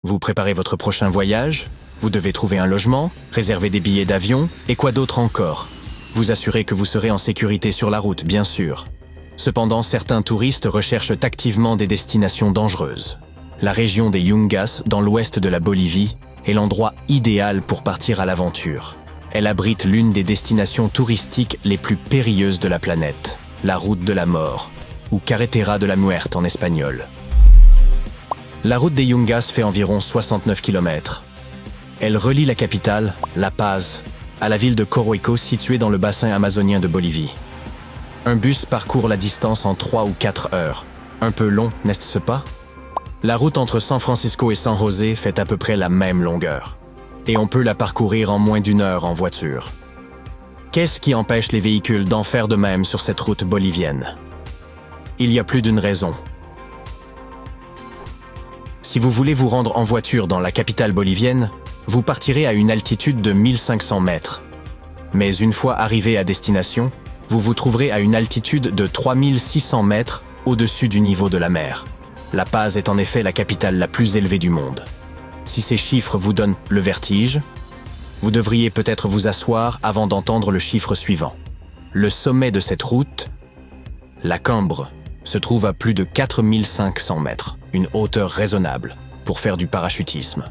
Vous préparez votre prochain voyage, vous devez trouver un logement, réserver des billets d'avion, et quoi d'autre encore. Vous assurez que vous serez en sécurité sur la route, bien sûr. Cependant, certains touristes recherchent activement des destinations dangereuses. La région des Yungas, dans l'ouest de la Bolivie, est l'endroit idéal pour partir à l'aventure. Elle abrite l'une des destinations touristiques les plus périlleuses de la planète, la route de la mort, ou Carretera de la Muerte en espagnol. La route des Yungas fait environ 69 km. Elle relie la capitale, La Paz, à la ville de Coroico située dans le bassin amazonien de Bolivie. Un bus parcourt la distance en 3 ou 4 heures. Un peu long, n'est-ce pas? La route entre San Francisco et San José fait à peu près la même longueur. Et on peut la parcourir en moins d'1 heure en voiture. Qu'est-ce qui empêche les véhicules d'en faire de même sur cette route bolivienne? Il y a plus d'une raison. Si vous voulez vous rendre en voiture dans la capitale bolivienne, vous partirez à une altitude de 1500 mètres. Mais une fois arrivé à destination, vous vous trouverez à une altitude de 3600 mètres au-dessus du niveau de la mer. La Paz est en effet la capitale la plus élevée du monde. Si ces chiffres vous donnent le vertige, vous devriez peut-être vous asseoir avant d'entendre le chiffre suivant. Le sommet de cette route, la Cambre, se trouve à plus de 4500 mètres, une hauteur raisonnable pour faire du parachutisme.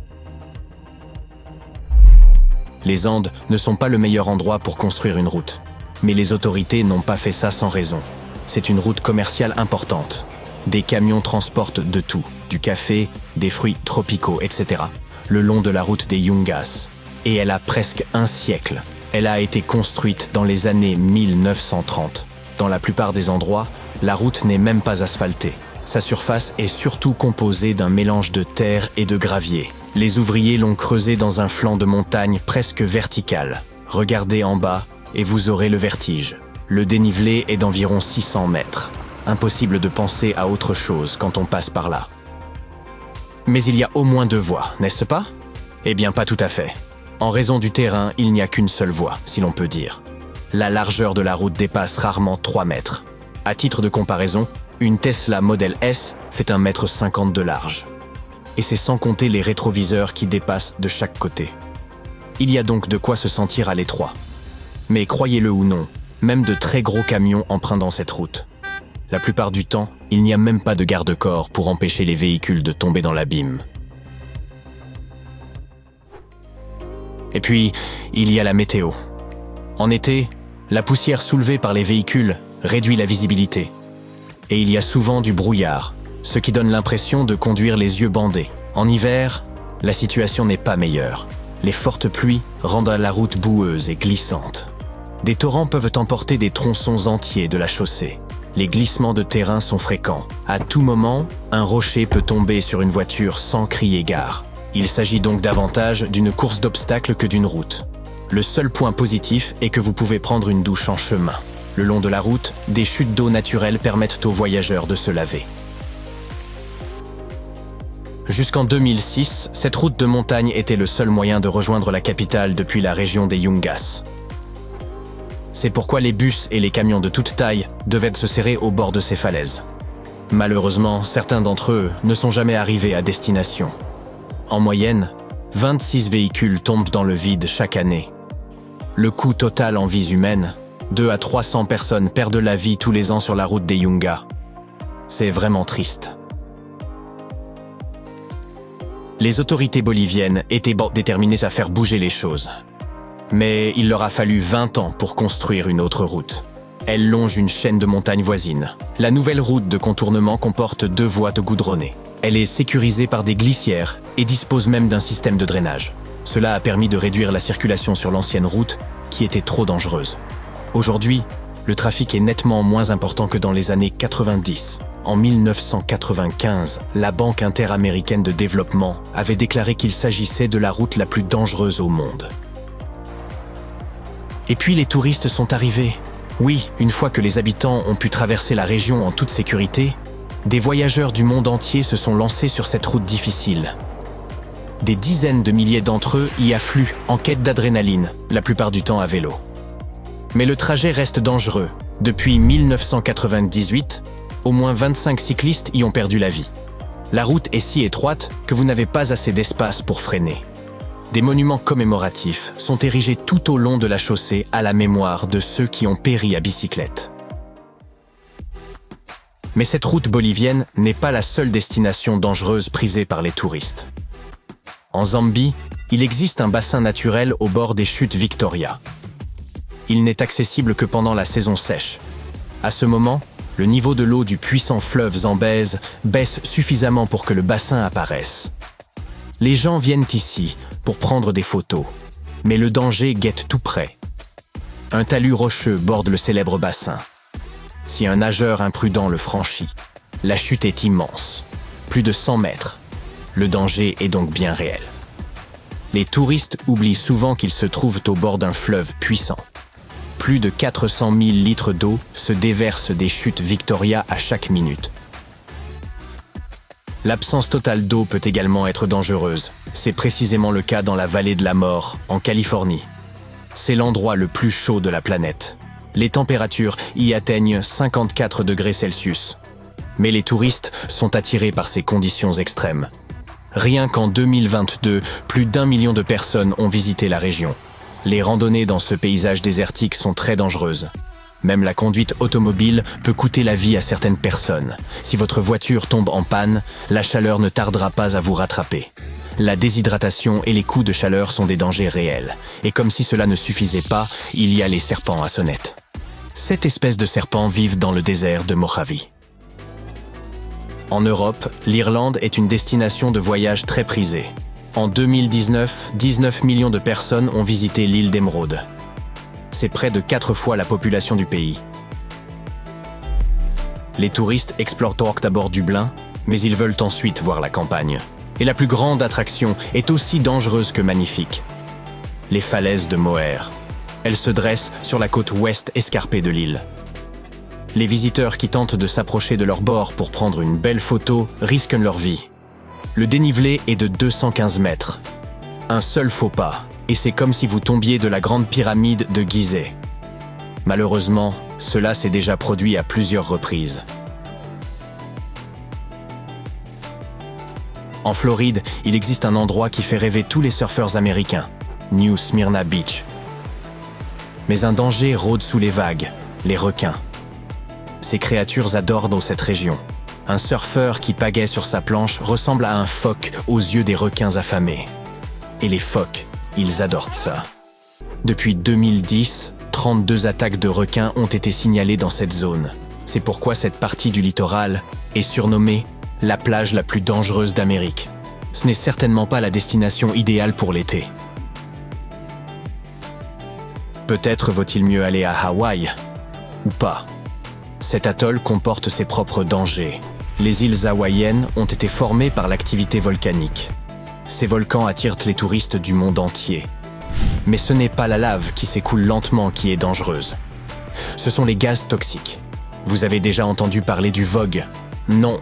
Les Andes ne sont pas le meilleur endroit pour construire une route, mais les autorités n'ont pas fait ça sans raison. C'est une route commerciale importante. Des camions transportent de tout, du café, des fruits tropicaux, etc., le long de la route des Yungas. Et elle a presque un siècle. Elle a été construite dans les années 1930. Dans la plupart des endroits, la route n'est même pas asphaltée. Sa surface est surtout composée d'un mélange de terre et de gravier. Les ouvriers l'ont creusée dans un flanc de montagne presque vertical. Regardez en bas et vous aurez le vertige. Le dénivelé est d'environ 600 mètres. Impossible de penser à autre chose quand on passe par là. Mais il y a au moins 2 voies, n'est-ce pas? Eh bien, pas tout à fait. En raison du terrain, il n'y a qu'une seule voie, si l'on peut dire. La largeur de la route dépasse rarement 3 mètres. À titre de comparaison, une Tesla Model S fait 1,50 m de large. Et c'est sans compter les rétroviseurs qui dépassent de chaque côté. Il y a donc de quoi se sentir à l'étroit. Mais croyez-le ou non, même de très gros camions empruntent cette route. La plupart du temps, il n'y a même pas de garde-corps pour empêcher les véhicules de tomber dans l'abîme. Et puis, il y a la météo. En été, la poussière soulevée par les véhicules réduit la visibilité. Et il y a souvent du brouillard, ce qui donne l'impression de conduire les yeux bandés. En hiver, la situation n'est pas meilleure. Les fortes pluies rendent la route boueuse et glissante. Des torrents peuvent emporter des tronçons entiers de la chaussée. Les glissements de terrain sont fréquents. À tout moment, un rocher peut tomber sur une voiture sans crier gare. Il s'agit donc davantage d'une course d'obstacles que d'une route. Le seul point positif est que vous pouvez prendre une douche en chemin. Le long de la route, des chutes d'eau naturelles permettent aux voyageurs de se laver. Jusqu'en 2006, cette route de montagne était le seul moyen de rejoindre la capitale depuis la région des Yungas. C'est pourquoi les bus et les camions de toute taille devaient se serrer au bord de ces falaises. Malheureusement, certains d'entre eux ne sont jamais arrivés à destination. En moyenne, 26 véhicules tombent dans le vide chaque année. Le coût total en vies humaines, 200 à 300 personnes perdent la vie tous les ans sur la route des Yungas. C'est vraiment triste. Les autorités boliviennes étaient déterminées à faire bouger les choses. Mais il leur a fallu 20 ans pour construire une autre route. Elle longe une chaîne de montagnes voisines. La nouvelle route de contournement comporte 2 voies goudronnées. Elle est sécurisée par des glissières et dispose même d'un système de drainage. Cela a permis de réduire la circulation sur l'ancienne route, qui était trop dangereuse. Aujourd'hui, le trafic est nettement moins important que dans les années 90. En 1995, la Banque interaméricaine de développement avait déclaré qu'il s'agissait de la route la plus dangereuse au monde. Et puis les touristes sont arrivés. Oui, une fois que les habitants ont pu traverser la région en toute sécurité, des voyageurs du monde entier se sont lancés sur cette route difficile. Des dizaines de milliers d'entre eux y affluent en quête d'adrénaline, la plupart du temps à vélo. Mais le trajet reste dangereux. Depuis 1998, au moins 25 cyclistes y ont perdu la vie. La route est si étroite que vous n'avez pas assez d'espace pour freiner. Des monuments commémoratifs sont érigés tout au long de la chaussée à la mémoire de ceux qui ont péri à bicyclette. Mais cette route bolivienne n'est pas la seule destination dangereuse prisée par les touristes. En Zambie, il existe un bassin naturel au bord des chutes Victoria. Il n'est accessible que pendant la saison sèche. À ce moment, le niveau de l'eau du puissant fleuve Zambèze baisse suffisamment pour que le bassin apparaisse. Les gens viennent ici pour prendre des photos, mais le danger guette tout près. Un talus rocheux borde le célèbre bassin. Si un nageur imprudent le franchit, la chute est immense, plus de 100 mètres. Le danger est donc bien réel. Les touristes oublient souvent qu'ils se trouvent au bord d'un fleuve puissant. Plus de 400 000 litres d'eau se déversent des chutes Victoria à chaque minute. L'absence totale d'eau peut également être dangereuse. C'est précisément le cas dans la vallée de la mort, en Californie. C'est l'endroit le plus chaud de la planète. Les températures y atteignent 54 degrés Celsius. Mais les touristes sont attirés par ces conditions extrêmes. Rien qu'en 2022, plus d'1 million de personnes ont visité la région. Les randonnées dans ce paysage désertique sont très dangereuses. Même la conduite automobile peut coûter la vie à certaines personnes. Si votre voiture tombe en panne, la chaleur ne tardera pas à vous rattraper. La déshydratation et les coups de chaleur sont des dangers réels. Et comme si cela ne suffisait pas, il y a les serpents à sonnette. Cette espèce de serpents vivent dans le désert de Mojave. En Europe, l'Irlande est une destination de voyage très prisée. En 2019, 19 millions de personnes ont visité l'île d'Émeraude. C'est près de 4 fois la population du pays. Les touristes explorent d'abord Dublin, mais ils veulent ensuite voir la campagne. Et la plus grande attraction est aussi dangereuse que magnifique. Les falaises de Moher. Elles se dressent sur la côte ouest escarpée de l'île. Les visiteurs qui tentent de s'approcher de leur bord pour prendre une belle photo risquent leur vie. Le dénivelé est de 215 mètres. Un seul faux pas, et c'est comme si vous tombiez de la grande pyramide de Gizeh. Malheureusement, cela s'est déjà produit à plusieurs reprises. En Floride, il existe un endroit qui fait rêver tous les surfeurs américains, New Smyrna Beach. Mais un danger rôde sous les vagues, les requins. Ces créatures adorent dans cette région. Un surfeur qui pagaie sur sa planche ressemble à un phoque aux yeux des requins affamés. Et les phoques, ils adorent ça. Depuis 2010, 32 attaques de requins ont été signalées dans cette zone. C'est pourquoi cette partie du littoral est surnommée la plage la plus dangereuse d'Amérique. Ce n'est certainement pas la destination idéale pour l'été. Peut-être vaut-il mieux aller à Hawaï, ou pas. Cet atoll comporte ses propres dangers. Les îles hawaïennes ont été formées par l'activité volcanique. Ces volcans attirent les touristes du monde entier. Mais ce n'est pas la lave qui s'écoule lentement qui est dangereuse. Ce sont les gaz toxiques. Vous avez déjà entendu parler du Vogue? Non,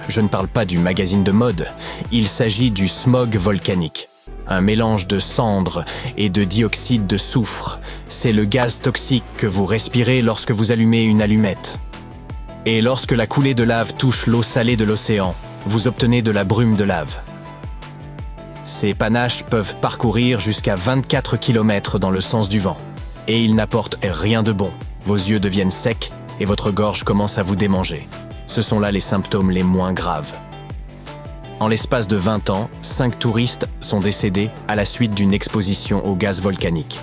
je ne parle pas du magazine de mode. Il s'agit du smog volcanique. Un mélange de cendres et de dioxyde de soufre. C'est le gaz toxique que vous respirez lorsque vous allumez une allumette. Et lorsque la coulée de lave touche l'eau salée de l'océan, vous obtenez de la brume de lave. Ces panaches peuvent parcourir jusqu'à 24 km dans le sens du vent. Et ils n'apportent rien de bon. Vos yeux deviennent secs et votre gorge commence à vous démanger. Ce sont là les symptômes les moins graves. En l'espace de 20 ans, 5 touristes sont décédés à la suite d'une exposition au gaz volcanique.